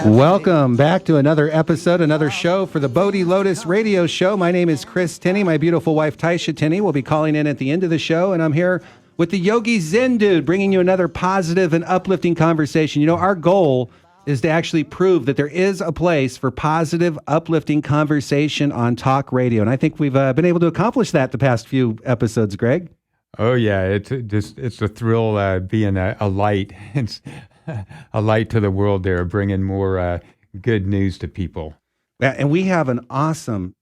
Welcome back to another episode, another show for the Bodhi Lotus Radio Show. My name is Chris Tinney. My beautiful wife, Taisha Tinney, will be calling in at the end of the show, and I'm here with the Yogi Zen Dude, bringing you another positive and uplifting conversation. You know, our goal is to actually prove that there is a place for positive, uplifting conversation on talk radio, and I think we've been able to accomplish that the past few episodes, Greg. Oh yeah, it's a thrill being a light. It's a light to the world there, bringing more good news to people. Yeah, and we have an awesome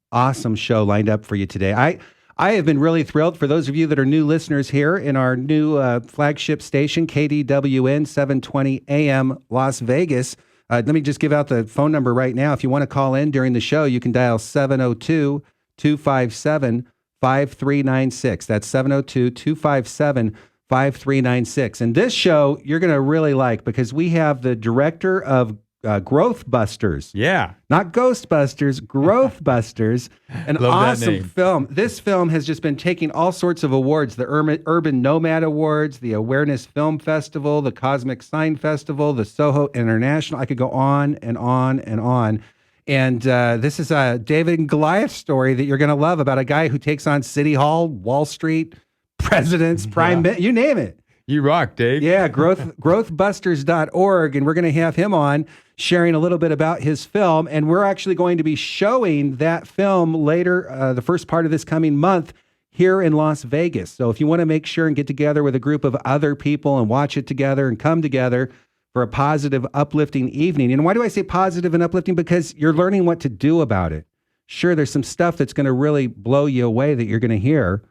show lined up for you today. I have been really thrilled for those of you that are new listeners here in our new flagship station, KDWN 720 AM Las Vegas. Let me just give out the phone number right now. If you want to call in during the show, you can dial 702-257-5396. That's 702-257-5396. And this show you're going to really like because we have the director of Growth Busters. Yeah. Not Ghostbusters, Growth Busters. An awesome film. This film has just been taking all sorts of awards. The Urban Nomad Awards, the Awareness Film Festival, the Cosmic Sign Festival, the Soho International. I could go on and on and on. And this is a David and Goliath story that you're going to love about a guy who takes on City Hall, Wall Street, presidents, you name it. You rock, Dave. Yeah, growthbusters.org, and we're going to have him on sharing a little bit about his film, and we're actually going to be showing that film later, the first part of this coming month, here in Las Vegas. So if you want to make sure and get together with a group of other people and watch it together and come together for a positive, uplifting evening. And why do I say positive and uplifting? Because you're learning what to do about it. Sure, there's some stuff that's going to really blow you away that you're going to hear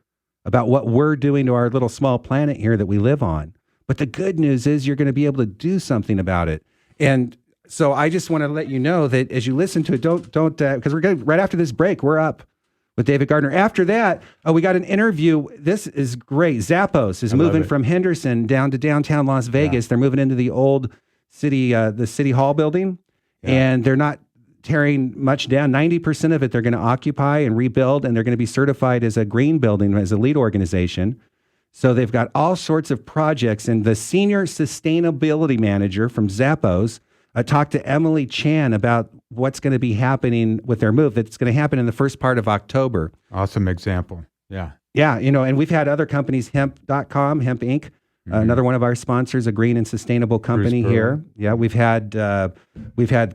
about what we're doing to our little small planet here that we live on. But the good news is you're going to be able to do something about it. And so I just want to let you know that as you listen to it, don't because we're going to, right after this break, we're up with David Gardner. After that, we got an interview. This is great. Zappos is moving from Henderson down to downtown Las Vegas. Yeah. They're moving into the old city, the City Hall building, and they're not tearing much down. 90% of it they're going to occupy and rebuild, and they're going to be certified as a green building, as a LEED organization. So they've got all sorts of projects, and the senior sustainability manager from Zappos talked to Emily Chan about what's going to be happening with their move. That's going to happen in the first part of October. Awesome example. Yeah. Yeah, you know, and we've had other companies, hemp.com, Hemp Inc., another one of our sponsors, a green and sustainable company here. Yeah, we've had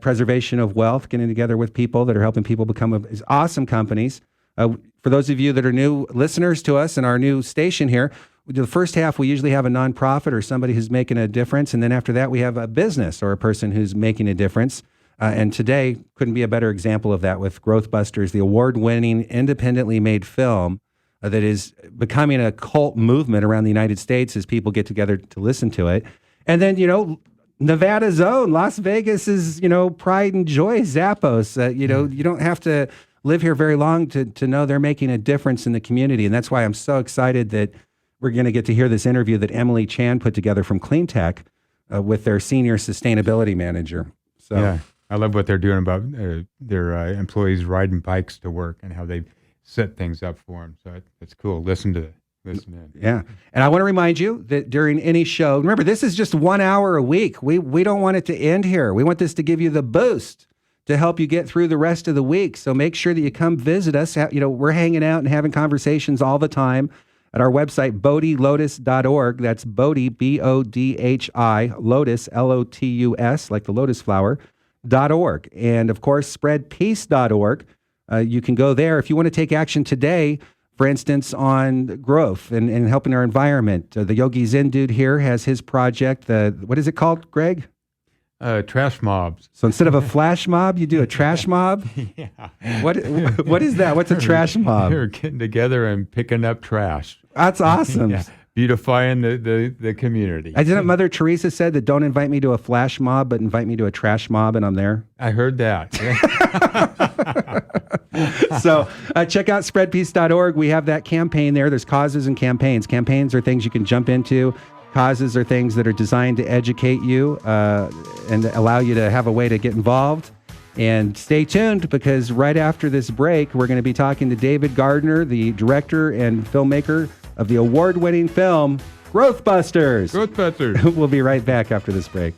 Preservation of Wealth getting together with people that are helping people become awesome companies. For those of you that are new listeners to us in our new station here, the first half we usually have a nonprofit or somebody who's making a difference, and then after that we have a business or a person who's making a difference. And today couldn't be a better example of that with Growth Busters, the award-winning, independently made film that is becoming a cult movement around the United States as people get together to listen to it. And then, you know, Nevada's own, Las Vegas's, you know, pride and joy, Zappos. You know, you don't have to live here very long to know they're making a difference in the community. And that's why I'm so excited that we're going to get to hear this interview that Emily Chan put together from Clean Tech with their senior sustainability manager. So yeah, I love what they're doing about their employees riding bikes to work and how they set things up for them. So it's cool. Listen in. Yeah. And I want to remind you that during any show, remember, this is just 1 hour a week. We don't want it to end here. We want this to give you the boost to help you get through the rest of the week. So make sure that you come visit us. You know, we're hanging out and having conversations all the time at our website, bodhilotus.org. That's Bodhi, B-O-D-H-I, Lotus, L-O-T-U-S, like the lotus flower, .org. And of course, spreadpeace.org. You can go there if you want to take action today, for instance, on growth and helping our environment. The Yogi Zen Dude here has his project. What is it called, Greg? Trash mobs. So instead of a flash mob, you do a trash mob? Yeah. What is that? What's a trash mob? We're getting together and picking up trash. That's awesome. Yeah. Beautifying the community. I didn't Mother Teresa said that don't invite me to a flash mob, but invite me to a trash mob, and I'm there. I heard that. So check out spreadpeace.org. We have that campaign there. There's causes and campaigns. Campaigns are things you can jump into. Causes are things that are designed to educate you and allow you to have a way to get involved. And stay tuned because right after this break, we're going to be talking to David Gardner, the director and filmmaker of the award-winning film Growth Busters. Growth Busters. We'll be right back after this break.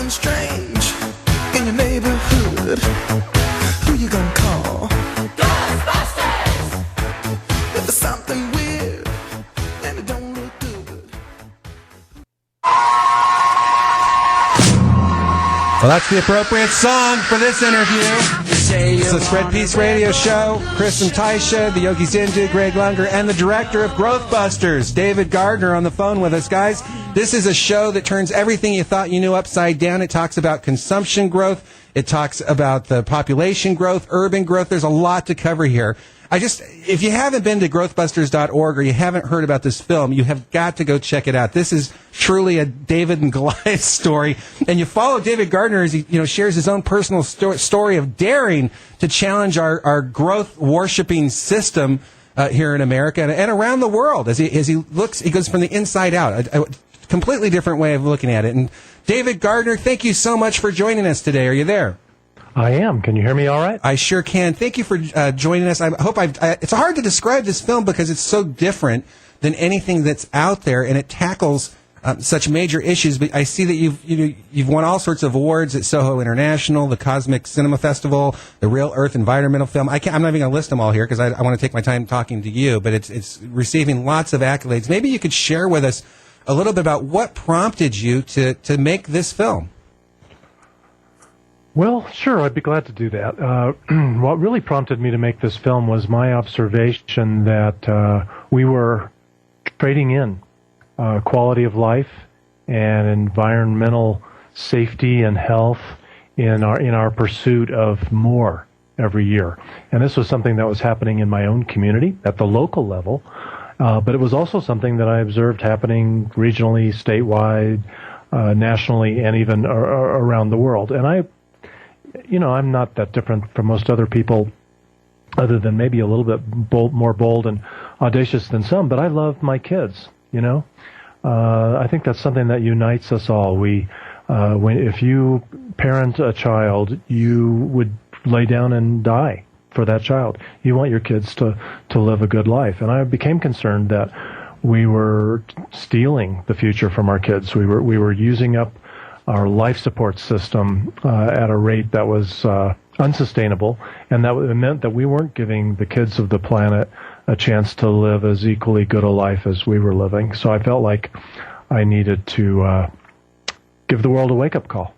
something strange in your neighborhood, who you gonna call? Ghostbusters! If there's something weird and it don't look good. Well, that's the appropriate song for this interview. It's the Spread Peace Radio Show. Chris and Taisha, the Yogi Zindu, Greg Lunger, and the director of Growthbusters, David Gardner, on the phone with us. Guys, this is a show that turns everything you thought you knew upside down. It talks about consumption growth. It talks about the population growth, urban growth. There's a lot to cover here. If you haven't been to growthbusters.org or you haven't heard about this film, you have got to go check it out. This is truly a David and Goliath story. And you follow David Gardner as he, shares his own personal story of daring to challenge our growth worshiping system here in America and around the world as he goes from the inside out. A completely different way of looking at it. And David Gardner, thank you so much for joining us today. Are you there? I am. Can you hear me all right? I sure can. Thank you for joining us. I hope it's hard to describe this film because it's so different than anything that's out there, and it tackles such major issues. But I see that you've won all sorts of awards at Soho International, the Cosmic Cinema Festival, the Real Earth Environmental Film. I'm not even going to list them all here because I want to take my time talking to you. But it's receiving lots of accolades. Maybe you could share with us a little bit about what prompted you to make this film. Well, sure, I'd be glad to do that. What really prompted me to make this film was my observation that we were trading in quality of life and environmental safety and health in our pursuit of more every year. And this was something that was happening in my own community at the local level, but it was also something that I observed happening regionally, statewide, nationally, and even around the world. And I'm not that different from most other people, other than maybe a little bit more bold and audacious than some, but I love my kids, I think that's something that unites us all. If you parent a child, you would lay down and die for that child. You want your kids to live a good life. And I became concerned that we were stealing the future from our kids. We were using up our life support system at a rate that was unsustainable, and that meant that we weren't giving the kids of the planet a chance to live as equally good a life as we were living. So I felt like I needed to give the world a wake-up call.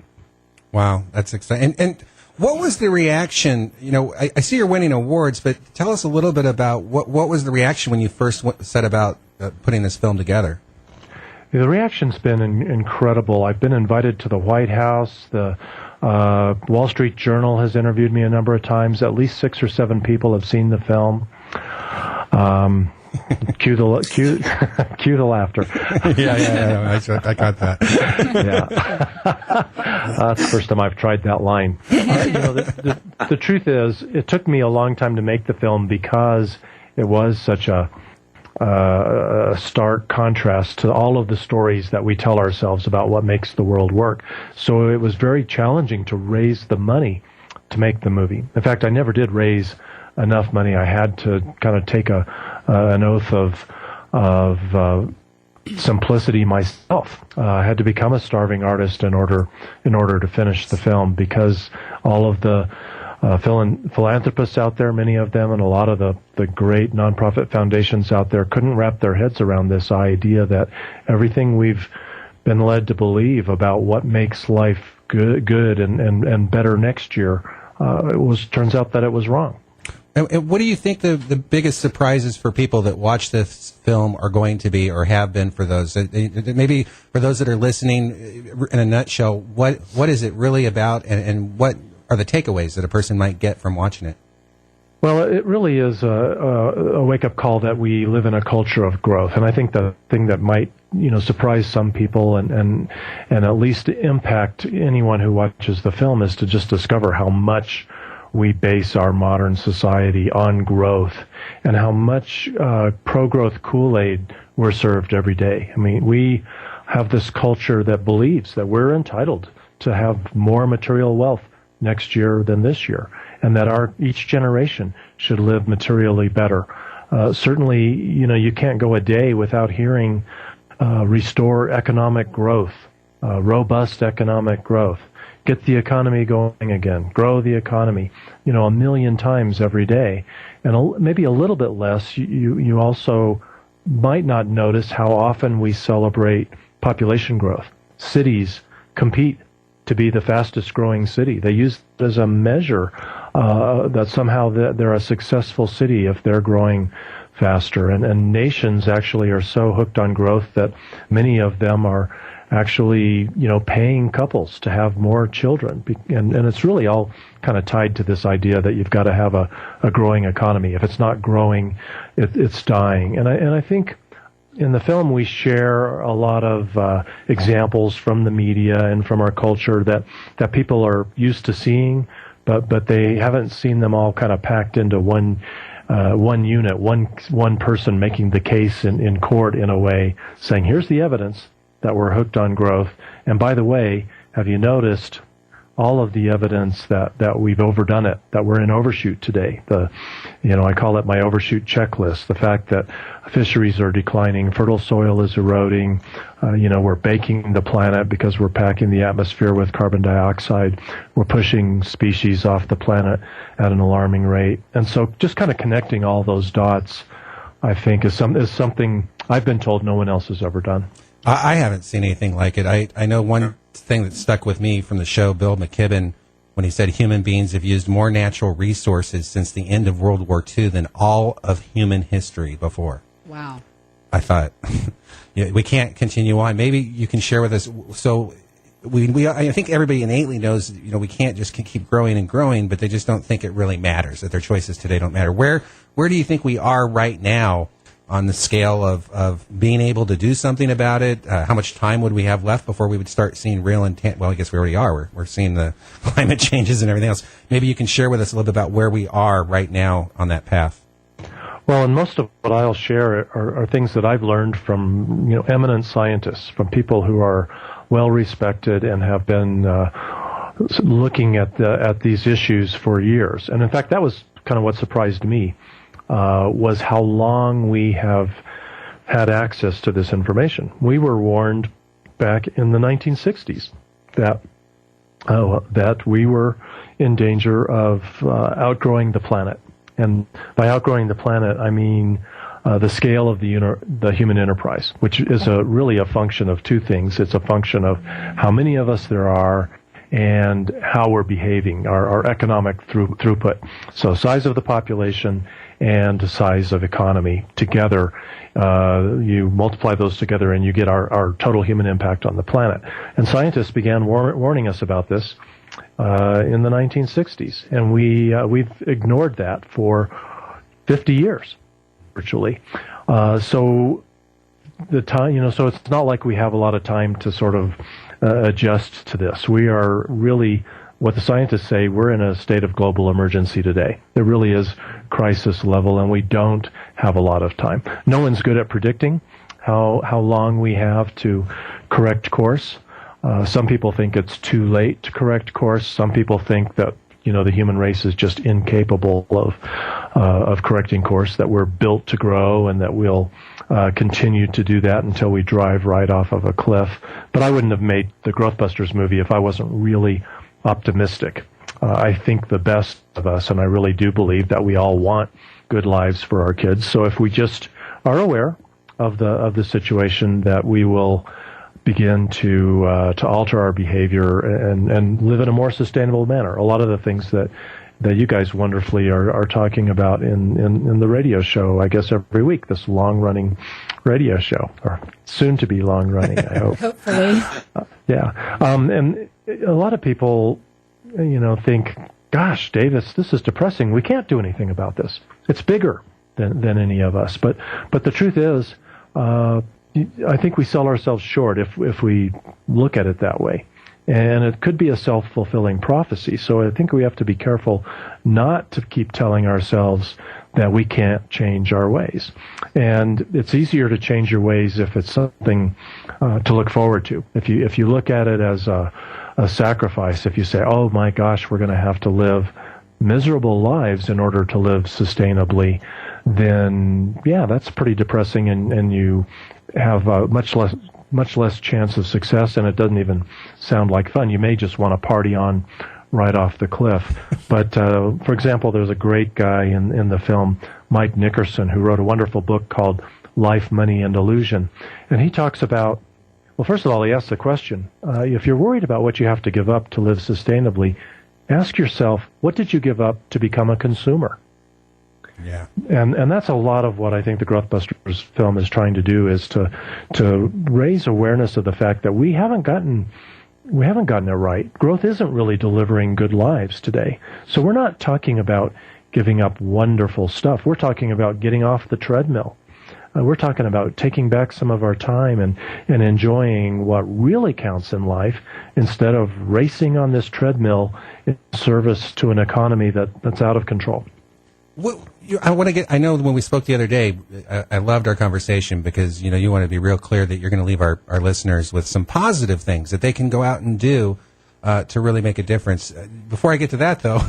Wow, that's exciting. And what was the reaction? I see you're winning awards, but tell us a little bit about what was the reaction when you first set about putting this film together? The reaction's been incredible. I've been invited to the White House. The Wall Street Journal has interviewed me a number of times. At least 6 or 7 people have seen the film. Cue the laughter. Yeah. I got that. Yeah, that's the first time I've tried that line. The truth is, it took me a long time to make the film because it was such a stark contrast to all of the stories that we tell ourselves about what makes the world work. So it was very challenging to raise the money to make the movie. In fact, I never did raise enough money. I had to kind of take an oath of simplicity myself. I had to become a starving artist in order to finish the film, because all of the philanthropists out there, many of them, and a lot of the great nonprofit foundations out there couldn't wrap their heads around this idea that everything we've been led to believe about what makes life good and better next year, turns out that it was wrong. And what do you think the biggest surprises for people that watch this film are going to be, or have been for those? Maybe for those that are listening, in a nutshell, what is it really about, and what are the takeaways that a person might get from watching it? Well, it really is a wake-up call that we live in a culture of growth. And I think the thing that might, surprise some people and at least impact anyone who watches the film is to just discover how much we base our modern society on growth, and how much pro-growth Kool-Aid we're served every day. I mean, we have this culture that believes that we're entitled to have more material wealth next year than this year, and that each generation should live materially better. Certainly, you can't go a day without hearing restore economic growth robust economic growth, get the economy going again, grow the economy, a million times every day. And maybe a little bit less, you also might not notice how often we celebrate population growth. Cities compete to be the fastest growing city. They use it as a measure that somehow they're a successful city if they're growing faster. And nations actually are so hooked on growth that many of them are actually, paying couples to have more children. And it's really all kind of tied to this idea that you've got to have a growing economy. If it's not growing, it's dying. And I think in the film we share a lot of examples from the media and from our culture that people are used to seeing, but they haven't seen them all kind of packed into one unit, one person making the case in court in a way, saying, here's the evidence that we're hooked on growth. And by the way, have you noticed all of the evidence that we've overdone it, that we're in overshoot today? I call it my overshoot checklist. The fact that fisheries are declining, fertile soil is eroding, we're baking the planet because we're packing the atmosphere with carbon dioxide. We're pushing species off the planet at an alarming rate. And so just kind of connecting all those dots, I think, is something I've been told no one else has ever done. I haven't seen anything like it. I know one thing that stuck with me from the show, Bill McKibben, when he said human beings have used more natural resources since the end of World War II than all of human history before. Wow. I thought, we can't continue on. Maybe you can share with us. So I think everybody innately knows, we can't just keep growing and growing, but they just don't think it really matters, that their choices today don't matter. Where do you think we are right now on the scale of being able to do something about it? How much time would we have left before we would start seeing real intent? Well, I guess we already are. We're seeing the climate changes and everything else. Maybe you can share with us a little bit about where we are right now on that path. Well, and most of what I'll share are things that I've learned from eminent scientists, from people who are well respected and have been looking at these issues for years. And in fact, that was kind of what surprised me. Was how long we have had access to this information. We were warned back in the 1960s that we were in danger of outgrowing the planet. And by outgrowing the planet, I mean the scale of the human enterprise, which is really a function of two things. It's a function of how many of us there are and how we're behaving, our economic throughput. So size of the population and size of economy together, you multiply those together and you get our total human impact on the planet. And scientists began warning us about this in the 1960s, and we've ignored that for 50 years, virtually. So the time, so it's not like we have a lot of time to sort of adjust to this. We are really, what the scientists say, we're in a state of global emergency today. It really is crisis level, and we don't have a lot of time. No one's good at predicting how long we have to correct course. Some people think it's too late to correct course. Some people think that the human race is just incapable of correcting course, that we're built to grow and that we'll continue to do that until we drive right off of a cliff. But I wouldn't have made the Growthbusters movie if I wasn't really optimistic. I think the best of us, and I really do believe that we all want good lives for our kids. So if we just are aware of the situation, that we will begin to alter our behavior and live in a more sustainable manner. A lot of the things that you guys wonderfully are talking about in the radio show, I guess every week, this long-running radio show, or soon-to-be long-running, I hope. Hopefully. Yeah. And a lot of people, think, gosh, Davis, this is depressing. We can't do anything about this. It's bigger than any of us. But the truth is, I think we sell ourselves short if we look at it that way. And it could be a self-fulfilling prophecy. So I think we have to be careful not to keep telling ourselves that we can't change our ways. And it's easier to change your ways if it's something to look forward to. If you look at it as a sacrifice, if you say, oh my gosh, we're going to have to live miserable lives in order to live sustainably, then yeah, that's pretty depressing, and you have much less much less chance of success, and it doesn't even sound like fun. You may just want to party on right off the cliff. But for example, there's a great guy in the film, Mike Nickerson, who wrote a wonderful book called Life, Money, and Illusion. And he talks about, well, first of all, he asks the question, if you're worried about what you have to give up to live sustainably, ask yourself, what did you give up to become a consumer? Yeah. And that's a lot of what I think the Growthbusters film is trying to do, is to raise awareness of the fact that we haven't gotten it right. Growth isn't really delivering good lives today. So we're not talking about giving up wonderful stuff. We're talking about getting off the treadmill. We're talking about taking back some of our time and enjoying what really counts in life, instead of racing on this treadmill in service to an economy that's out of control. I know when we spoke the other day, I loved our conversation because, you want to be real clear that you're going to leave our listeners with some positive things that they can go out and do to really make a difference. Before I get to that, though,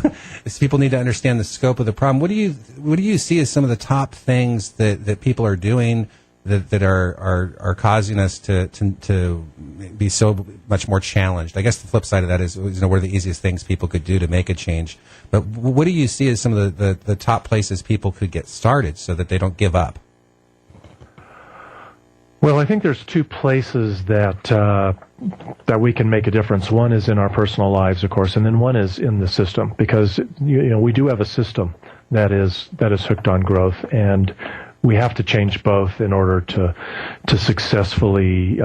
is people need to understand the scope of the problem. What do you see as some of the top things that people are doing that are causing us to be so much more challenged? I guess the flip side of that is, what are the easiest things people could do to make a change? But what do you see as some of the top places people could get started so that they don't give up? Well, I think there's two places that we can make a difference. One is in our personal lives, of course, and then one is in the system, because we do have a system that is hooked on growth, and we have to change both in order to successfully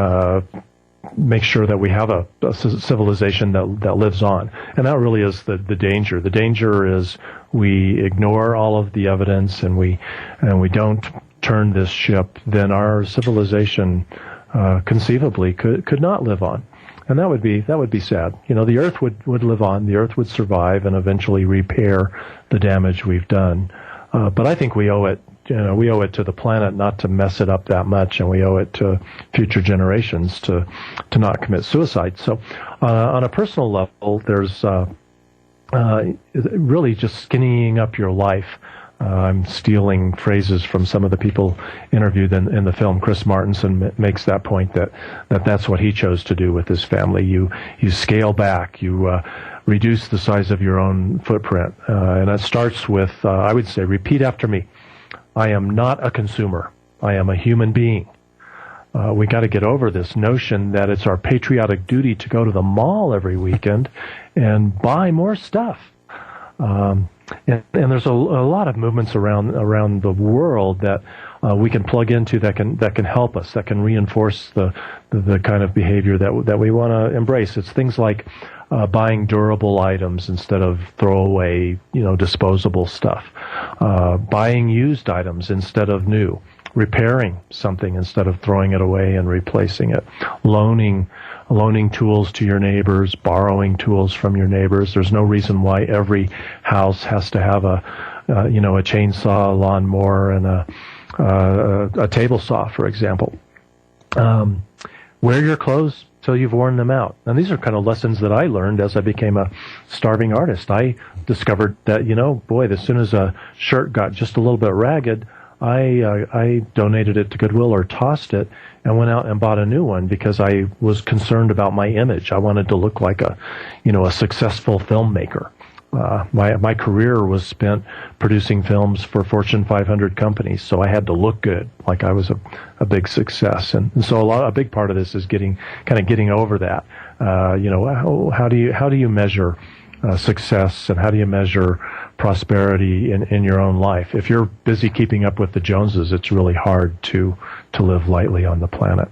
make sure that we have a civilization that lives on. And that really is the danger. The danger is we ignore all of the evidence and we don't turn this ship, then our civilization conceivably could not live on. And that would be sad. The Earth would live on, the Earth would survive and eventually repair the damage we've done. But I think we owe it to the planet not to mess it up that much, and we owe it to future generations to not commit suicide. So on a personal level, there's really just skinnying up your life. I'm stealing phrases from some of the people interviewed in the film. Chris Martinson makes that point that's what he chose to do with his family. You scale back, you reduce the size of your own footprint, and that starts with, I would say, repeat after me. I am not a consumer. I am a human being. We got to get over this notion that it's our patriotic duty to go to the mall every weekend and buy more stuff. And there's a lot of movements around the world that we can plug into that can help us, that can reinforce the kind of behavior that we want to embrace. It's things like buying durable items instead of throwaway, disposable stuff. Buying used items instead of new. Repairing something instead of throwing it away and replacing it. Loaning tools to your neighbors, borrowing tools from your neighbors. There's no reason why every house has to have a chainsaw, a lawnmower, and a table saw, for example. Wear your clothes till you've worn them out. And these are kind of lessons that I learned as I became a starving artist. I discovered that, as soon as a shirt got just a little bit ragged, I donated it to Goodwill or tossed it and went out and bought a new one because I was concerned about my image. I wanted to look like a successful filmmaker. My career was spent producing films for Fortune 500 companies, so I had to look good, like I was a big success. And so a big part of this is getting over that. How do you measure success, and how do you measure prosperity in your own life? If you're busy keeping up with the Joneses, it's really hard to live lightly on the planet.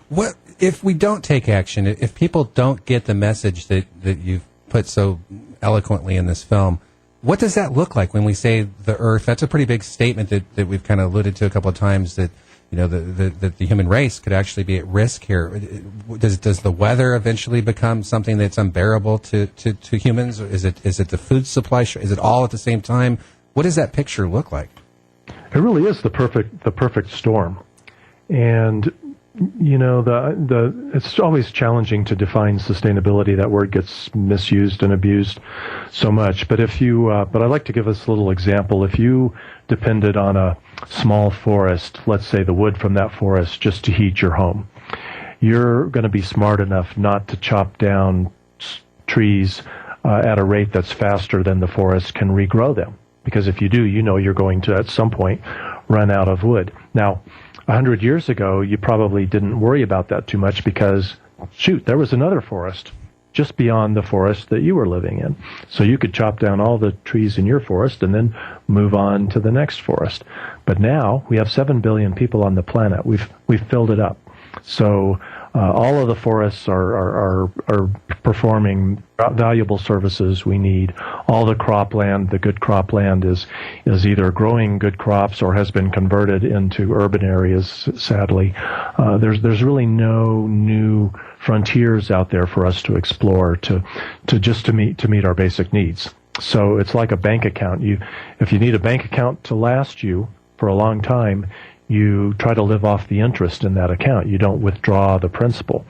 What if we don't take action? If people don't get the message that you've put so eloquently in this film, what does that look like when we say the Earth? That's a pretty big statement that we've kind of alluded to a couple of times, that the human race could actually be at risk here. Does the weather eventually become something that's unbearable to humans? Or is it the food supply? Is it all at the same time? What does that picture look like? It really is the perfect storm, and it's always challenging to define sustainability. That word gets misused and abused so much. But but I'd like to give us a little example. If you depended on a small forest, let's say the wood from that forest, just to heat your home, you're going to be smart enough not to chop down trees at a rate that's faster than the forest can regrow them. Because if you do, you know you're going to, at some point, run out of wood. Now, 100 years ago, you probably didn't worry about that too much because, shoot, there was another forest just beyond the forest that you were living in. So you could chop down all the trees in your forest and then move on to the next forest. But now we have 7 billion people on the planet. We've filled it up. So all of the forests are performing valuable services we need. All the cropland, the good cropland, is either growing good crops or has been converted into urban areas. Sadly, there's really no new frontiers out there for us to explore to meet our basic needs. So it's like a bank account. If you need a bank account to last you for a long time, you try to live off the interest in that account. You don't withdraw the principal.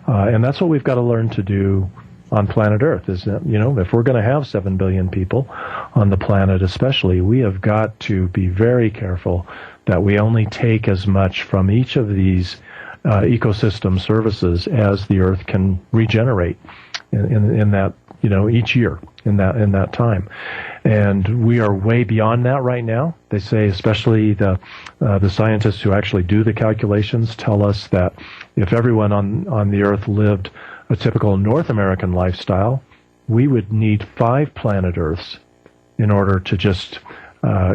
And that's what we've got to learn to do on planet Earth, is that, if we're going to have 7 billion people on the planet especially, we have got to be very careful that we only take as much from each of these ecosystem services as the Earth can regenerate in that, each year in that time. And we are way beyond that right now. They say, especially the scientists who actually do the calculations tell us that if everyone on the Earth lived a typical North American lifestyle, we would need 5 planet Earths in order to just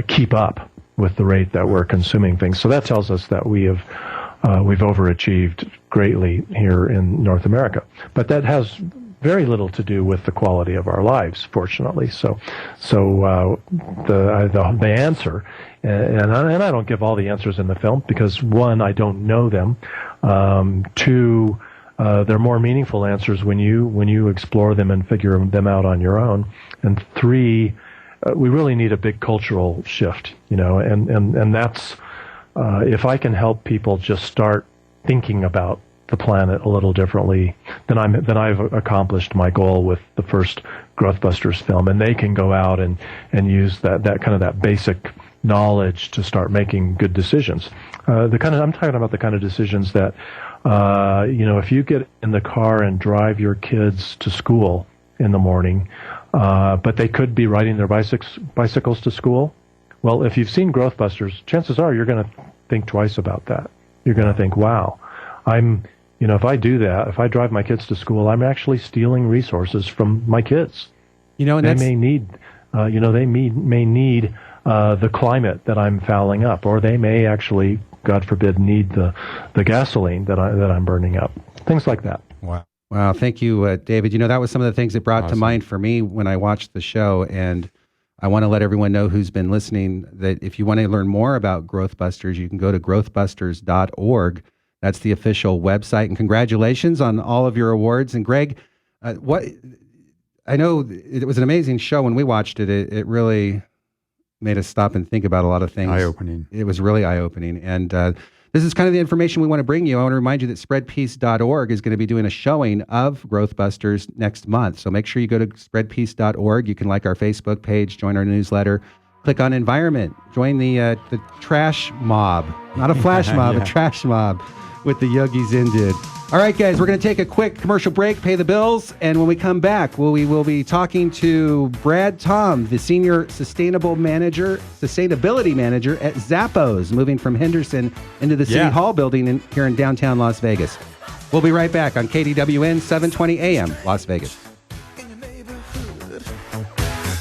keep up with the rate that we're consuming things. So that tells us that we've overachieved greatly here in North America. But that has very little to do with the quality of our lives, fortunately. So the answer, and I don't give all the answers in the film because, one, I don't know them. Two, they're more meaningful answers when you explore them and figure them out on your own. And three, we really need a big cultural shift, and that's if I can help people just start thinking about the planet a little differently, then I've accomplished my goal with the first Growthbusters film, and they can go out and use that basic knowledge to start making good decisions. I'm talking about the kind of decisions that if you get in the car and drive your kids to school in the morning, but they could be riding their bicycles to school. Well, if you've seen Growthbusters, chances are you're going to think twice about that. You're going to think, wow, if I do that, if I drive my kids to school, I'm actually stealing resources from my kids. And they may need, may need the climate that I'm fouling up, or they may actually, God forbid, need the gasoline that I'm burning up. Things like that. Wow. Thank you, David. That was some of the things it brought to mind for me when I watched the show. And I want to let everyone know who's been listening that if you want to learn more about Growthbusters, you can go to growthbusters.org. That's the official website. And congratulations on all of your awards. And Greg, I know it was an amazing show when we watched it. It really made us stop and think about a lot of things. Eye-opening. It was really eye-opening. And this is kind of the information we want to bring you. I want to remind you that spreadpeace.org is going to be doing a showing of Growthbusters next month. So make sure you go to spreadpeace.org. You can like our Facebook page, join our newsletter, click on environment, join the trash mob, not a flash mob, a trash mob with the Yogis Ended. All right, guys, we're going to take a quick commercial break, pay the bills, and when we come back, we will be talking to Brad Tomm, the Senior Sustainability Manager at Zappos, moving from Henderson into the City Hall building here in downtown Las Vegas. We'll be right back on KDWN 720 AM, Las Vegas. In your neighborhood,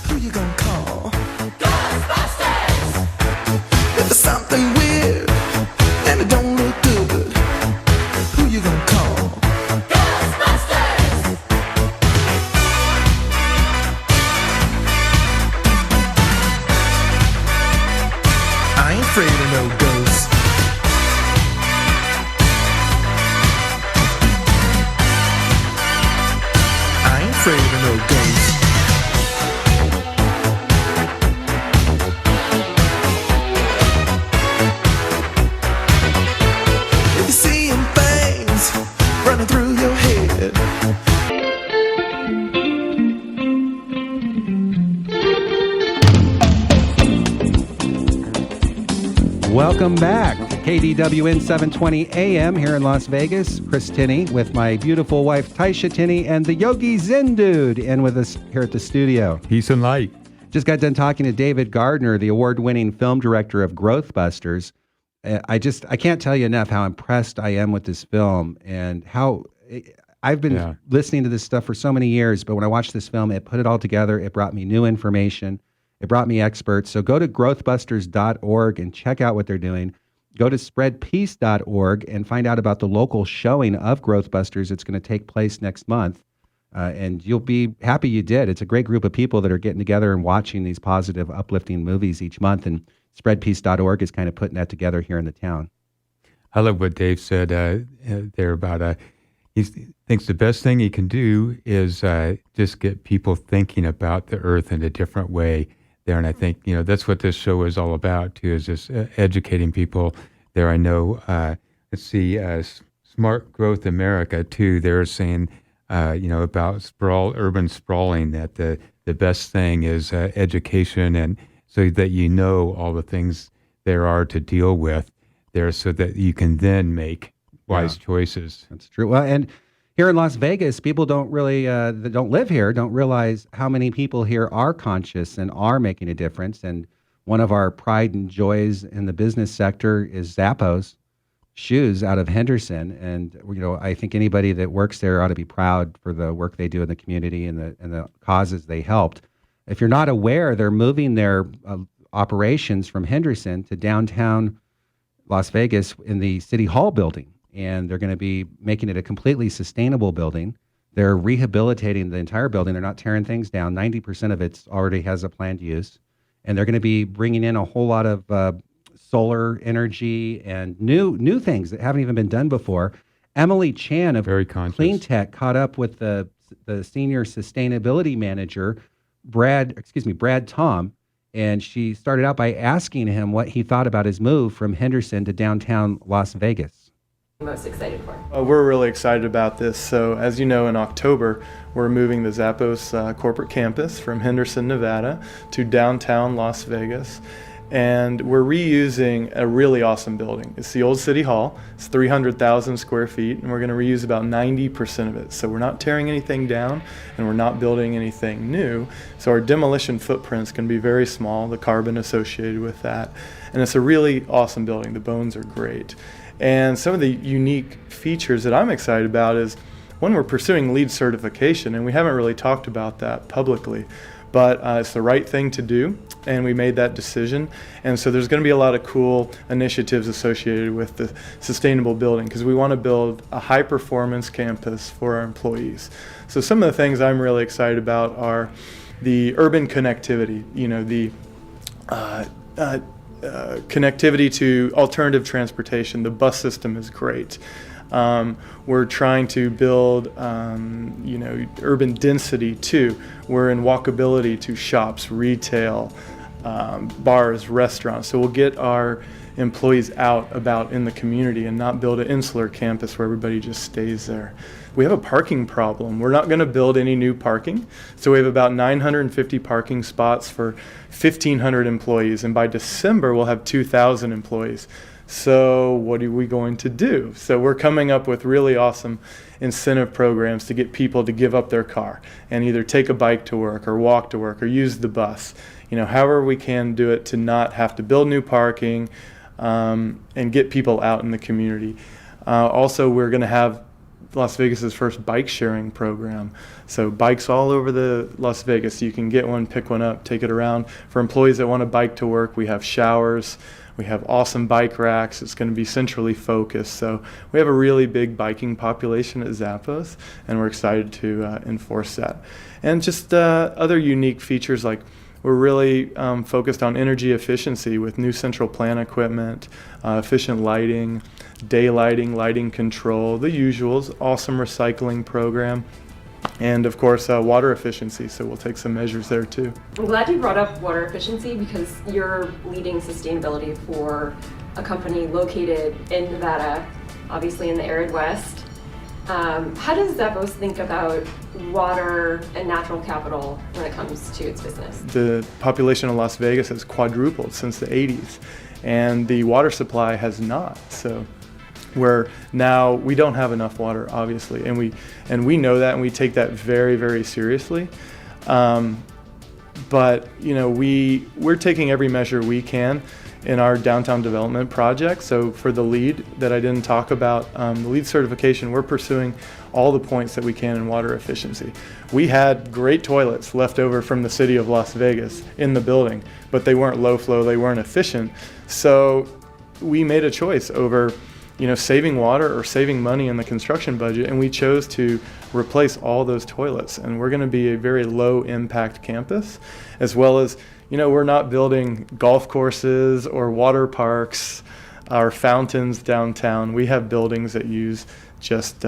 who you gonna call? Ghostbusters! If there's something weird and it don't look good, who you gonna call? Ghostbusters! I ain't afraid of no ghosts. I ain't afraid of no ghosts. If you're seeing things running through your head, Welcome back to KDWN 720 AM here in Las Vegas. Chris Tinney with my beautiful wife Taisha Tinney and the Yogi Zen Dude in with us here at the studio. Peace and light. Just got done talking to David Gardner, the award-winning film director of Growthbusters. I can't tell you enough how impressed I am with this film and how I've been listening to this stuff for so many years, but when I watched this film, it put it all together. It brought me new information. It brought me experts. So go to growthbusters.org and check out what they're doing. Go to spreadpeace.org and find out about the local showing of Growthbusters. It's going to take place next month, and you'll be happy you did. It's a great group of people that are getting together and watching these positive, uplifting movies each month, and spreadpeace.org is kind of putting that together here in the town. I love what Dave said there about he thinks the best thing he can do is just get people thinking about the earth in a different way there. And I think, that's what this show is all about, too, is just educating people there. I know, let's see, Smart Growth America, too, they're saying, about urban sprawling, that the best thing is education, and so that all the things there are to deal with there so that you can then make wise choices. That's true. Well, and here in Las Vegas, people don't really, that don't live here, don't realize how many people here are conscious and are making a difference. And one of our pride and joys in the business sector is Zappos shoes out of Henderson. And, I think anybody that works there ought to be proud for the work they do in the community and the causes they helped. If you're not aware, they're moving their operations from Henderson to downtown Las Vegas in the City Hall building. And they're going to be making it a completely sustainable building. They're rehabilitating the entire building. They're not tearing things down. 90% of it already has a planned use. And they're going to be bringing in a whole lot of solar energy and new things that haven't even been done before. Emily Chan of Clean Tech caught up with the senior sustainability manager, Brad Tomm, and she started out by asking him what he thought about his move from Henderson to downtown Las Vegas. Most excited for? We're really excited about this. So as you know, in October, we're moving the Zappos corporate campus from Henderson, Nevada to downtown Las Vegas. And we're reusing a really awesome building. It's the old City Hall. It's 300,000 square feet, and we're going to reuse about 90% of it. So we're not tearing anything down, and we're not building anything new. So our demolition footprint's going to be very small, the carbon associated with that. And it's a really awesome building. The bones are great. And some of the unique features that I'm excited about is, one, we're pursuing LEED certification, and we haven't really talked about that publicly, but it's the right thing to do, and we made that decision. And so there's going to be a lot of cool initiatives associated with the sustainable building, because we want to build a high-performance campus for our employees. So some of the things I'm really excited about are the urban connectivity, the connectivity to alternative transportation. The bus system is great. We're trying to build, urban density too. We're in walkability to shops, retail, bars, restaurants. So we'll get our employees out about in the community and not build an insular campus where everybody just stays there. We have a parking problem. We're not going to build any new parking. So we have about 950 parking spots for 1,500 employees. And by December, we'll have 2,000 employees. So what are we going to do? So we're coming up with really awesome incentive programs to get people to give up their car and either take a bike to work or walk to work or use the bus. However we can do it to not have to build new parking and get people out in the community. Also, we're going to have Las Vegas's first bike sharing program. So bikes all over the Las Vegas. You can get one, pick one up, take it around. For employees that want to bike to work, we have showers. We have awesome bike racks. It's going to be centrally focused. So we have a really big biking population at Zappos, and we're excited to enforce that. And just other unique features, like we're really focused on energy efficiency with new central plant equipment, efficient lighting, daylighting, lighting control, the usuals, awesome recycling program, and of course water efficiency. So we'll take some measures there too. I'm glad you brought up water efficiency, because you're leading sustainability for a company located in Nevada, obviously in the arid West. How does Zappos think about water and natural capital when it comes to its business? The population of Las Vegas has quadrupled since the 80s. and the water supply has not. So we don't have enough water, obviously, and we know that, and we take that very, very seriously. But we're taking every measure we can in our downtown development project. So for the LEED that I didn't talk about, the LEED certification, we're pursuing all the points that we can in water efficiency. We had great toilets left over from the city of Las Vegas in the building, but they weren't low flow, they weren't efficient. So we made a choice over saving water or saving money in the construction budget, and we chose to replace all those toilets. And we're going to be a very low impact campus, as well as, we're not building golf courses or water parks or fountains downtown. We have buildings that use just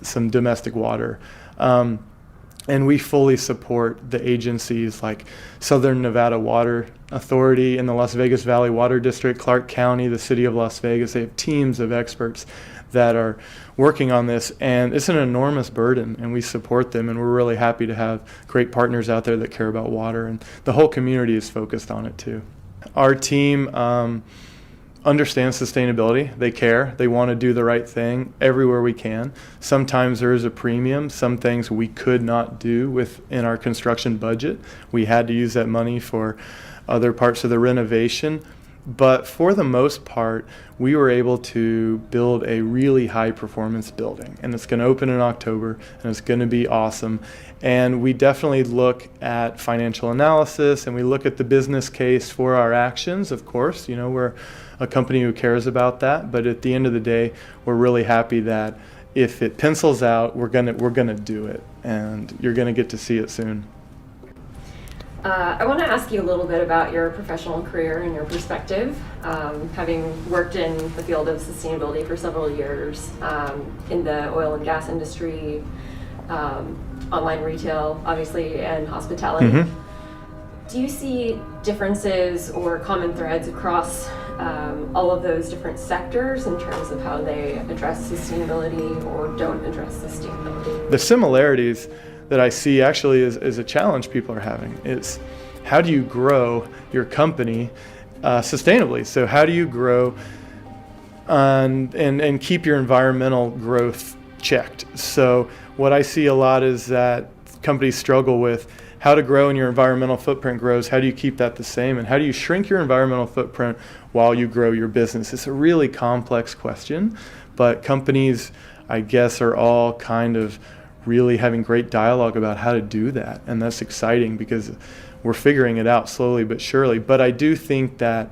some domestic water. And we fully support the agencies like Southern Nevada Water Authority in the Las Vegas Valley Water District, Clark County, the city of Las Vegas. They have teams of experts that are working on this, and it's an enormous burden, and we support them, and we're really happy to have great partners out there that care about water, and the whole community is focused on it too. Our team understands sustainability. They care. They want to do the right thing everywhere we can. Sometimes there is a premium. Some things we could not do within our construction budget. We had to use that money for other parts of the renovation. But for the most part, we were able to build a really high performance building, and it's going to open in October, and it's going to be awesome. And we definitely look at financial analysis, and we look at the business case for our actions. Of course, we're a company who cares about that, but at the end of the day, we're really happy that if it pencils out, we're gonna do it, and you're gonna get to see it soon. I want to ask you a little bit about your professional career and your perspective. Having worked in the field of sustainability for several years, in the oil and gas industry, online retail, obviously, and hospitality. Mm-hmm. Do you see differences or common threads across all of those different sectors in terms of how they address sustainability or don't address sustainability? The similarities that I see actually is a challenge people are having. It's how do you grow your sustainably? So how do you grow and keep your environmental growth checked? So what I see a lot is that companies struggle with how to grow and your environmental footprint grows. How do you keep that the same? And how do you shrink your environmental footprint while you grow your business? It's a really complex question, but companies, I guess, are all kind of really having great dialogue about how to do that. And that's exciting because we're figuring it out slowly but surely. But I do think that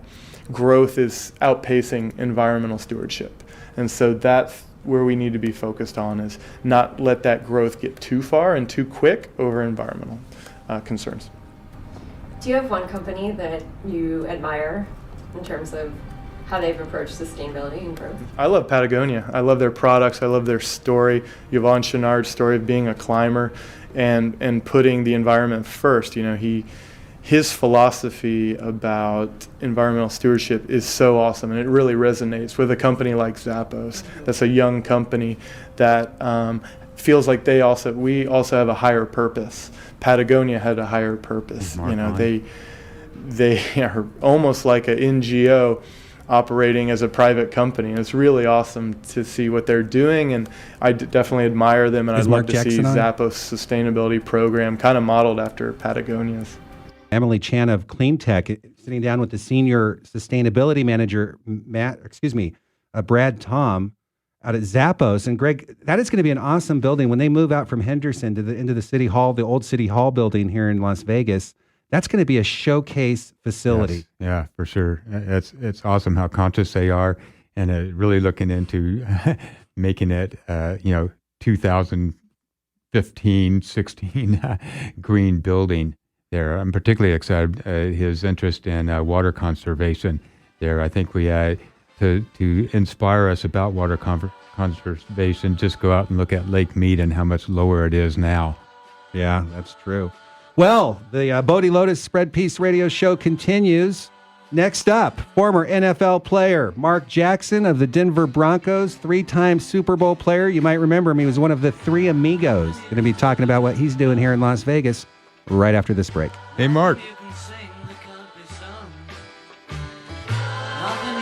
growth is outpacing environmental stewardship. And so that's where we need to be focused on, is not let that growth get too far and too quick over environmental concerns. Do you have one company that you admire in terms of how they've approached sustainability and growth? I love Patagonia. I love their products. I love their story. Yvon Chouinard's story of being a climber and putting the environment first. His philosophy about environmental stewardship is so awesome, and it really resonates with a company like Zappos. That's a young company that feels like we also have a higher purpose. Patagonia had a higher purpose. They are almost like an NGO operating as a private company, and it's really awesome to see what they're doing, and I definitely admire them, and I'd love to see Zappos' sustainability program kind of modeled after Patagonia's. Emily Chan of Cleantech sitting down with the senior sustainability manager, Brad Tomm out at Zappos. And Greg, that is going to be an awesome building when they move out from Henderson into the City Hall, the old City Hall building here in Las Vegas. That's going to be a showcase facility. Yes. Yeah, for sure. It's awesome how conscious they are, and really looking into making it, 2015, 16 green building there. I'm particularly excited his interest in water conservation there. I think we to inspire us about water conservation, just go out and look at Lake Mead and how much lower it is now. Yeah, that's true. Well, the Bodie Lotus Spread Peace Radio show continues. Next up, former NFL player Mark Jackson of the Denver Broncos, 3-time Super Bowl player. You might remember him. He was one of the three amigos. Going to be talking about what he's doing here in Las Vegas right after this break. Hey, Mark. You can sing the country song. Nothing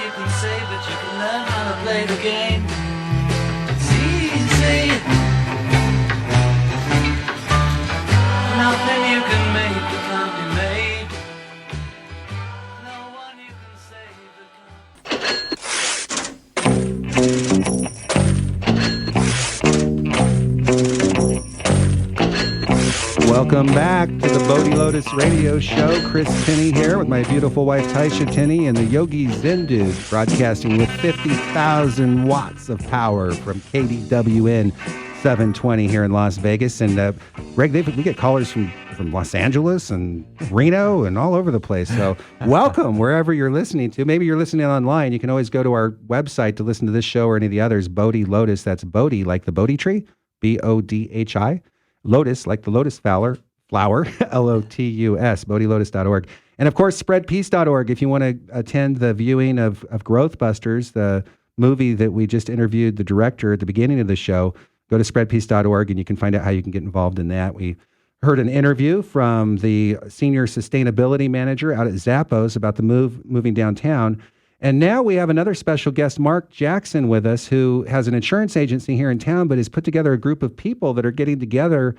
Welcome back to the Bodhi Lotus Radio Show. Chris Tinney here with my beautiful wife Taisha Tinney and the Yogi Zen Dude, broadcasting with 50,000 watts of power from KDWN 720 here in Las Vegas. And Greg, we get callers from Los Angeles and Reno and all over the place. So welcome wherever you're listening to. Maybe you're listening online. You can always go to our website to listen to this show or any of the others. Bodhi Lotus, that's Bodhi like the Bodhi tree, Bodhi. Lotus, like the lotus flower, Lotus, bodhilotus.org. And of course, spreadpeace.org if you want to attend the viewing of Growth Busters, the movie that we just interviewed the director at the beginning of the show. Go to spreadpeace.org and you can find out how you can get involved in that. We heard an interview from the senior sustainability manager out at Zappos about the moving downtown. And now we have another special guest, Mark Jackson, with us, who has an insurance agency here in town, but has put together a group of people that are getting together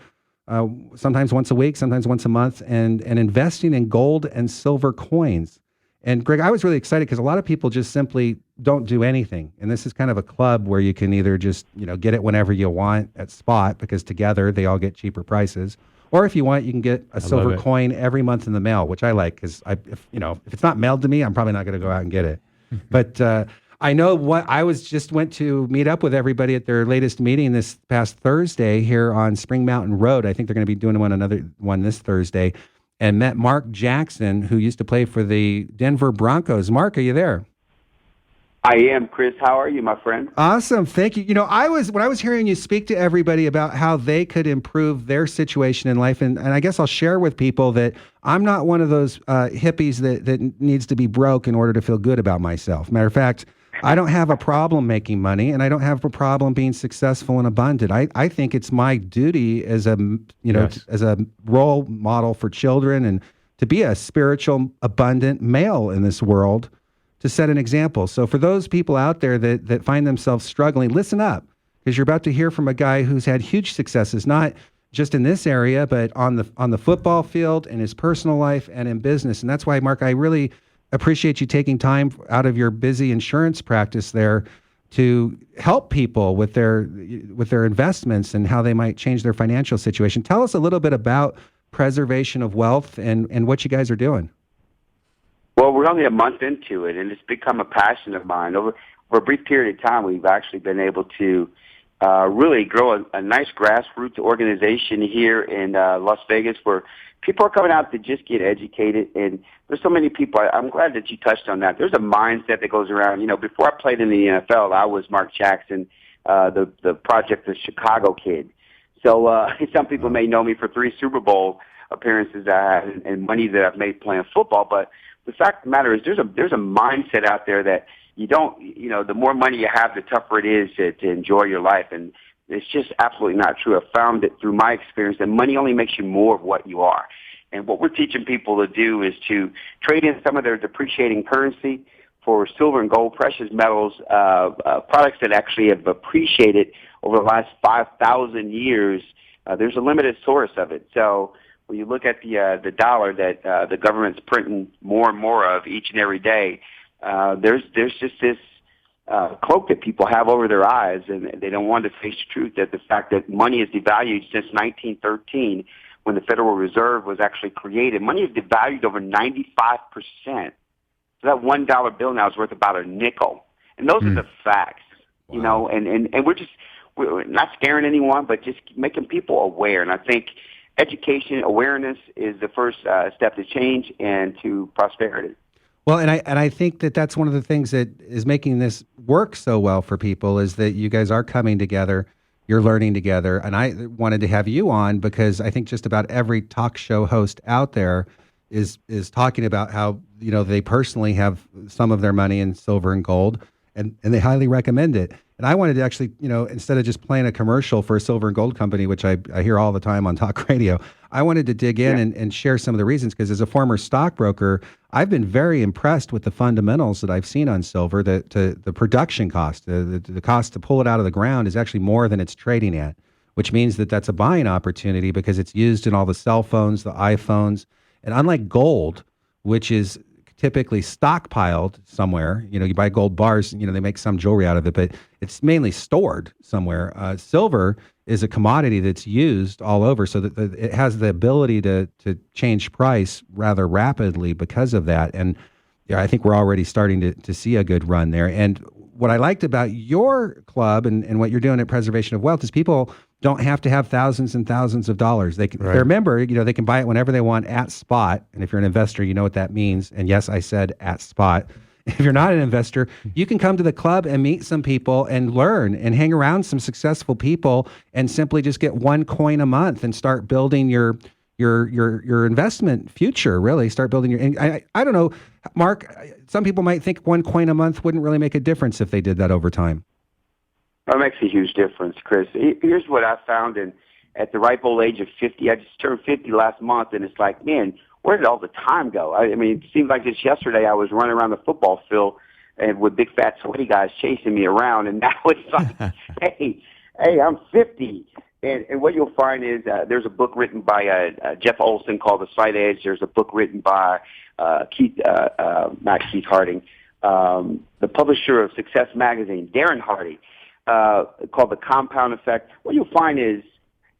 sometimes once a week, sometimes once a month, and investing in gold and silver coins. And Greg, I was really excited because a lot of people just simply don't do anything. And this is kind of a club where you can either just, get it whenever you want at spot, because together they all get cheaper prices. Or if you want, you can get a silver coin every month in the mail, which I like because if it's not mailed to me, I'm probably not going to go out and get it. But I know what I went to meet up with everybody at their latest meeting this past Thursday here on Spring Mountain Road. I think they're going to be doing another one this Thursday, and met Mark Jackson, who used to play for the Denver Broncos. Mark, are you there? I am, Chris. How are you, my friend? Awesome. Thank you. When I was hearing you speak to everybody about how they could improve their situation in life, and I guess I'll share with people that I'm not one of those hippies that needs to be broke in order to feel good about myself. Matter of fact, I don't have a problem making money, and I don't have a problem being successful and abundant. I think it's my duty as as a role model for children and to be a spiritual, abundant male in this world, to set an example. So for those people out there that find themselves struggling, listen up, because you're about to hear from a guy who's had huge successes, not just in this area, but on the football field, in his personal life, and in business. And that's why, Mark, I really appreciate you taking time out of your busy insurance practice there to help people with their investments and how they might change their financial situation. Tell us a little bit about preservation of wealth and what you guys are doing. Well, we're only a month into it, and it's become a passion of mine. Over a brief period of time, we've actually been able to really grow a nice grassroots organization here in Las Vegas, where people are coming out to just get educated. And there's so many people. I'm glad that you touched on that. There's a mindset that goes around. Before I played in the NFL, I was Mark Jackson, the Project the Chicago Kid. So some people may know me for 3 Super Bowl appearances I had and money that I've made playing football, but the fact of the matter is there's a mindset out there that you don't, the more money you have, the tougher it is to enjoy your life. And it's just absolutely not true. I've found it through my experience that money only makes you more of what you are. And what we're teaching people to do is to trade in some of their depreciating currency for silver and gold, precious metals, products that actually have appreciated over the last 5,000 years. There's a limited source of it. So when you look at the dollar that the government's printing more and more of each and every day, there's just this cloak that people have over their eyes, and they don't want to face the truth that the fact that money is devalued since 1913, when the Federal Reserve was actually created. Money is devalued over 95%. So that $1 bill now is worth about a nickel, and those are the facts. Wow. And we're not scaring anyone, but just making people aware. And I think education, awareness is the first step to change and to prosperity. Well, and I think that's one of the things that is making this work so well for people is that you guys are coming together, you're learning together, and I wanted to have you on because I think just about every talk show host out there is talking about how they personally have some of their money in silver and gold, and they highly recommend it. And I wanted to actually, instead of just playing a commercial for a silver and gold company, which I hear all the time on talk radio, I wanted to dig in and share some of the reasons, because as a former stockbroker, I've been very impressed with the fundamentals that I've seen on silver. The production cost, the cost to pull it out of the ground is actually more than it's trading at, which means that's a buying opportunity because it's used in all the cell phones, the iPhones. And unlike gold, which is typically stockpiled somewhere. You know, you buy gold bars, you know, they make some jewelry out of it, but it's mainly stored somewhere. Silver is a commodity that's used all over, so that it has the ability to change price rather rapidly because of that. And yeah, I think we're already starting to see a good run there. And what I liked about your club and what you're doing at Preservation of Wealth is people don't have to have thousands and thousands of dollars. They can, if they're a member, you know, they can buy it whenever they want at spot. And if you're an investor, you know what that means. And yes, I said at spot. If you're not an investor, you can come to the club and meet some people and learn and hang around some successful people and simply just get one coin a month and start building your investment future. Really start building your. And I don't know, Mark. Some people might think one coin a month wouldn't really make a difference if they did that over time. It makes a huge difference, Chris. Here's what I found at the ripe old age of 50. I just turned 50 last month, and it's like, man, where did all the time go? I mean, it seemed like just yesterday I was running around the football field and with big fat sweaty guys chasing me around, and now it's like, hey, I'm 50. And what you'll find is there's a book written by Jeff Olson called The Slight Edge. There's a book written by not Keith Harding, the publisher of Success Magazine, Darren Hardy, called The Compound Effect. What you'll find is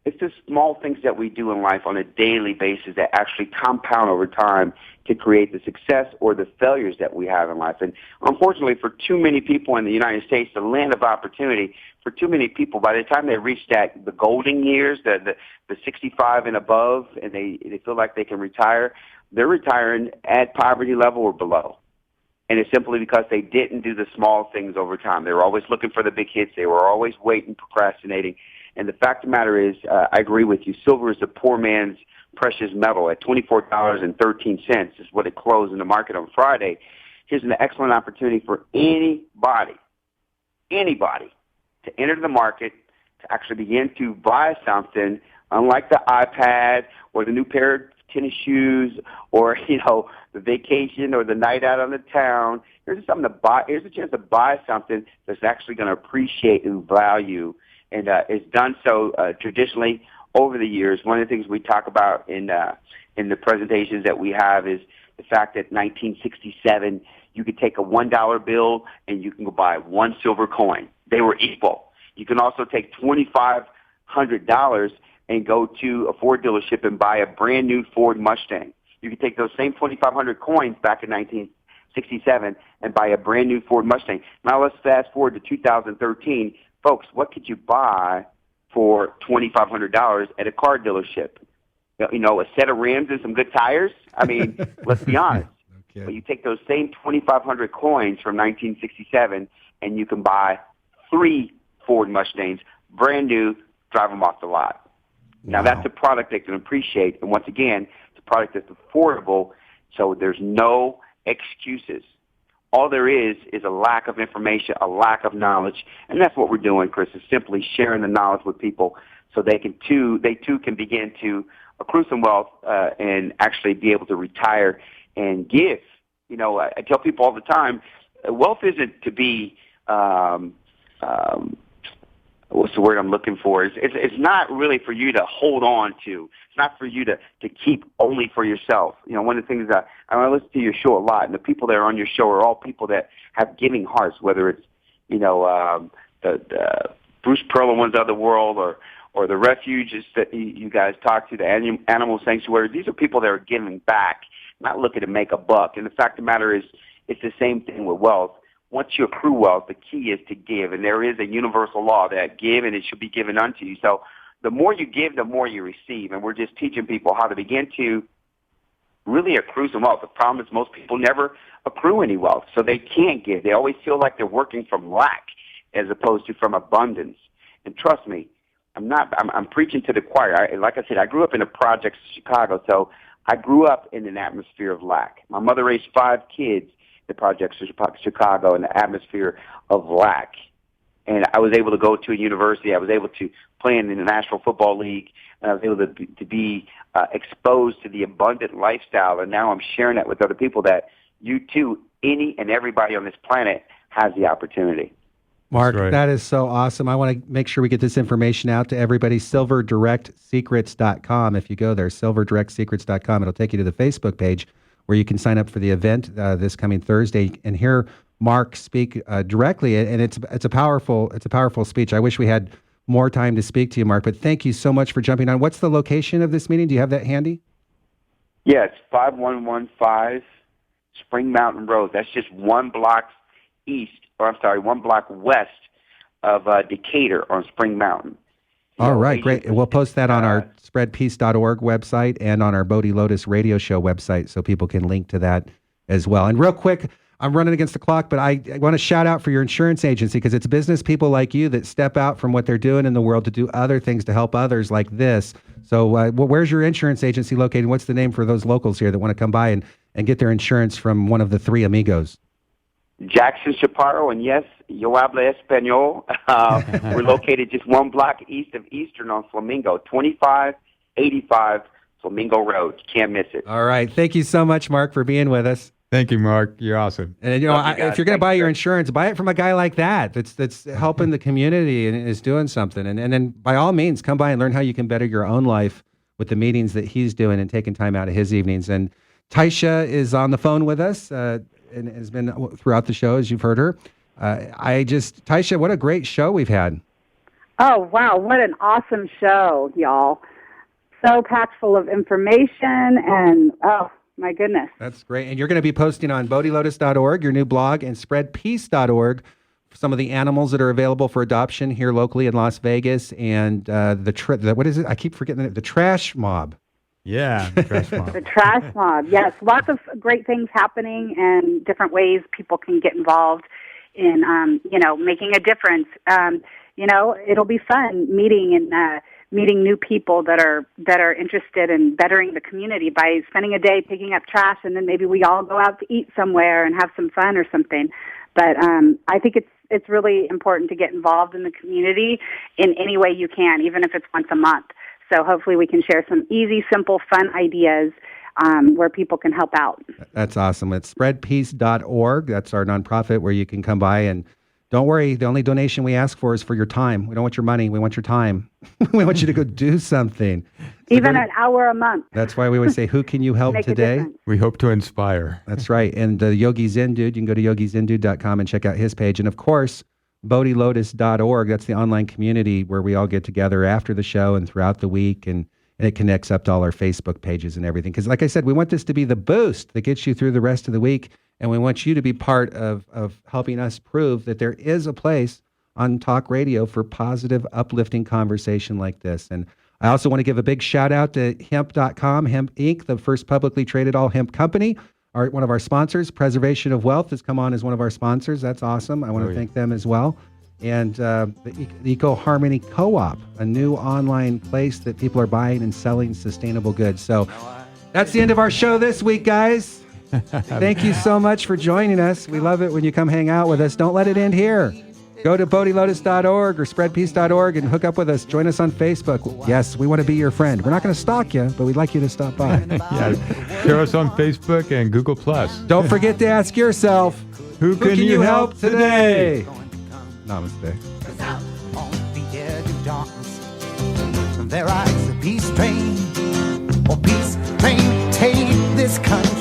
it's just small things that we do in life on a daily basis that actually compound over time to create the success or the failures that we have in life. And unfortunately, for too many people in the United States, the land of opportunity, for too many people, by the time they reach the golden years, the 65 and above, and they feel like they can retire, they're retiring at poverty level or below. And it's simply because they didn't do the small things over time. They were always looking for the big hits. They were always waiting, procrastinating. And the fact of the matter is, I agree with you, silver is the poor man's precious metal at $24.13 is what it closed in the market on Friday. Here's an excellent opportunity for anybody to enter the market, to actually begin to buy something, unlike the iPad or the new pair of tennis shoes or, you know, the vacation or the night out on the town. Here's something to buy. Here's a chance to buy something that's actually going to appreciate and value. And it's done so traditionally over the years. One of the things we talk about in the presentations that we have is the fact that 1967, you could take a $1 bill and you can go buy one silver coin. They were equal. You can also take $2,500 and go to a Ford dealership and buy a brand new Ford Mustang. You can take those same 2,500 coins back in 1967 and buy a brand new Ford Mustang. Now let's fast forward to 2013. Folks, what could you buy for $2,500 at a car dealership? You know, a set of rims and some good tires? I mean, let's be honest. But you take those same 2,500 coins from 1967 and you can buy 3 Ford Mustangs, brand new, drive them off the lot. Now, that's a product they can appreciate. And once again, it's a product that's affordable, so there's no excuses. All there is a lack of information, a lack of knowledge. And that's what we're doing, Chris, is simply sharing the knowledge with people so they too can begin to accrue some wealth and actually be able to retire and give. You know, I tell people all the time, wealth isn't to be what's the word I'm looking for? It's not really for you to hold on to. It's not for you to keep only for yourself. You know, one of the things that I listen to your show a lot, and the people that are on your show are all people that have giving hearts, whether it's, you know, the Bruce Perlin ones of the world or the refuges that you guys talk to, the animal sanctuary. These are people that are giving back, not looking to make a buck. And the fact of the matter is, it's the same thing with wealth. Once you accrue wealth, the key is to give, and there is a universal law that give and it should be given unto you. So the more you give, the more you receive, and we're just teaching people how to begin to really accrue some wealth. The problem is most people never accrue any wealth, so they can't give. They always feel like they're working from lack as opposed to from abundance. And trust me, I'm preaching to the choir. Like I said, I grew up in the projects of Chicago, so I grew up in an atmosphere of lack. My mother raised 5 kids, the projects of Chicago, in the atmosphere of lack. And I was able to go to a university. I was able to play in the National Football League. And I was able to be exposed to the abundant lifestyle. And now I'm sharing that with other people that you too, any and everybody on this planet has the opportunity. Mark, that is so awesome. I want to make sure we get this information out to everybody. SilverDirectSecrets.com. If you go there, SilverDirectSecrets.com, it'll take you to the Facebook page where you can sign up for the event this coming Thursday and hear Mark speak directly. And it's a powerful speech. I wish we had more time to speak to you, Mark, but thank you so much for jumping on. What's the location of this meeting? Do you have that handy? Yeah, it's 5115 Spring Mountain Road. That's just one block west of Decatur on Spring Mountain. All right, great. We'll post that on our spreadpeace.org website and on our Bodhi Lotus radio show website so people can link to that as well. And real quick, I'm running against the clock, but I want to shout out for your insurance agency because it's business people like you that step out from what they're doing in the world to do other things to help others like this. So where's your insurance agency located? What's the name for those locals here that want to come by and get their insurance from one of the three amigos? Jackson Chaparro, and yes, yo habla español. We're located just one block east of Eastern on Flamingo, 2585 Flamingo Road. You can't miss it. All right. Thank you so much, Mark, for being with us. Thank you, Mark. You're awesome. And if you're going to buy your insurance, buy it from a guy like that. That's helping the community and is doing something. And then by all means, come by and learn how you can better your own life with the meetings that he's doing and taking time out of his evenings. And Taisha is on the phone with us and has been throughout the show, as you've heard her. Taisha, what a great show we've had. Oh, wow. What an awesome show, y'all. So packed full of information and, oh, my goodness. That's great. And you're going to be posting on bodhilotus.org, your new blog, and spreadpeace.org some of the animals that are available for adoption here locally in Las Vegas and what is it? I keep forgetting the trash mob. Yeah, the trash mob. The trash mob, yes. Lots of great things happening and different ways people can get involved in, making a difference. It'll be fun meeting new people that are interested in bettering the community by spending a day picking up trash, and then maybe we all go out to eat somewhere and have some fun or something. But I think it's really important to get involved in the community in any way you can, even if it's once a month. So hopefully we can share some easy, simple, fun ideas where people can help out. That's awesome. It's spreadpeace.org. That's our nonprofit where you can come by. And don't worry, the only donation we ask for is for your time. We don't want your money. We want your time. We want you to go do something. So even an hour a month. That's why we always say, who can you help today? We hope to inspire. That's right. And the Yogi Zen Dude, you can go to yogizendude.com and check out his page. And of course, bodhilotus.org. That's the online community where we all get together after the show and throughout the week, and it connects up to all our Facebook pages and everything. Because like I said, we want this to be the boost that gets you through the rest of the week, and we want you to be part of helping us prove that there is a place on talk radio for positive, uplifting conversation like this. And I also want to give a big shout out to hemp.com, Hemp Inc., the first publicly traded all hemp company. One of our sponsors, Preservation of Wealth, has come on as one of our sponsors. That's awesome. I want to thank them as well. And the Eco Harmony Co-op, a new online place that people are buying and selling sustainable goods. So that's the end of our show this week, guys. Thank you so much for joining us. We love it when you come hang out with us. Don't let it end here. Go to bodhilotus.org or spreadpeace.org and hook up with us. Join us on Facebook. Yes, we want to be your friend. We're not going to stalk you, but we'd like you to stop by. Yeah, share us on Facebook and Google+. Don't forget to ask yourself, who can you help today? Namaste. Out on the edge of darkness, there rides a peace train. Oh, peace train, take this country.